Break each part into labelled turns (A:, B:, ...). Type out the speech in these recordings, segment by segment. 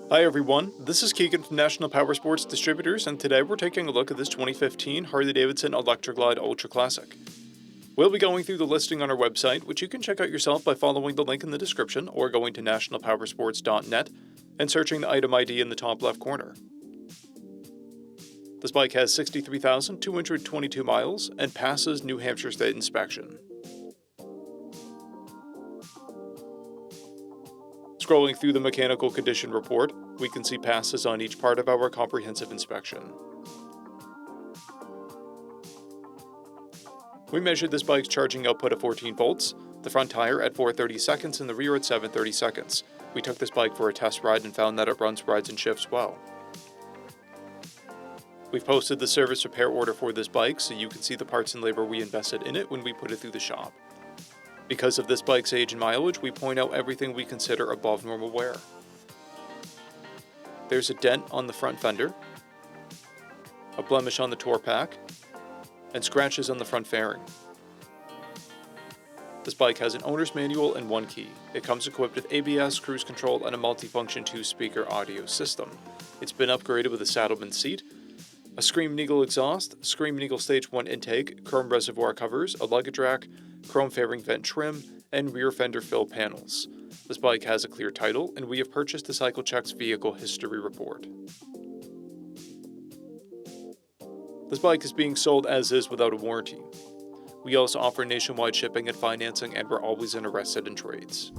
A: Hi everyone, this is Keegan from National Powersports Distributors, and today we're taking a look at this 2015 Harley-Davidson Electra Glide Ultra Classic. We'll be going through the listing on our website, which you can check out yourself by following the link in the description or going to nationalpowersports.net and searching the item ID in the top left corner. This bike has 63,222 miles and passes New Hampshire State inspection. Scrolling through the mechanical condition report, we can see passes on each part of our comprehensive inspection. We measured this bike's charging output at 14 volts, the front tire at 430 seconds and the rear at 730 seconds. We took this bike for a test ride and found that it runs, rides, and shifts well. We've posted the service repair order for this bike so you can see the parts and labor we invested in it when we put it through the shop. Because of this bike's age and mileage, we point out everything we consider above normal wear. There's a dent on the front fender, a blemish on the tour pack, and scratches on the front fairing. This bike has an owner's manual and one key. It comes equipped with ABS, cruise control, and a multifunction 2-speaker audio system. It's been upgraded with a Saddleman seat, a Scream Eagle exhaust, Scream Eagle Stage 1 intake, chrome reservoir covers, a luggage rack, chrome fairing vent trim, and rear fender fill panels. This bike has a clear title, and we have purchased the CycleCheck's vehicle history report. This bike is being sold as is without a warranty. We also offer nationwide shipping and financing, and we're always interested in trades.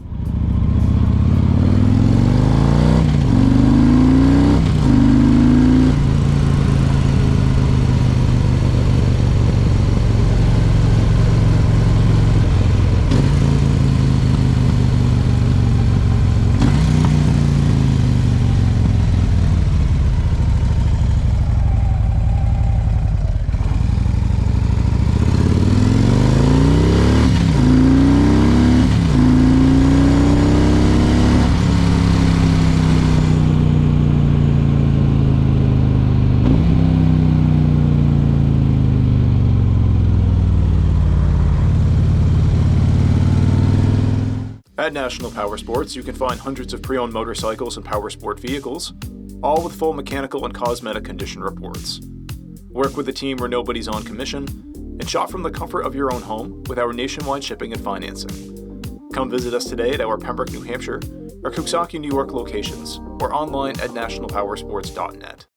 A: At National Powersports, you can find hundreds of pre-owned motorcycles and powersport vehicles, all with full mechanical and cosmetic condition reports. Work with a team where nobody's on commission, and shop from the comfort of your own home with our nationwide shipping and financing. Come visit us today at our Pembroke, New Hampshire, or Coxsackie, New York locations, or online at nationalpowersports.net.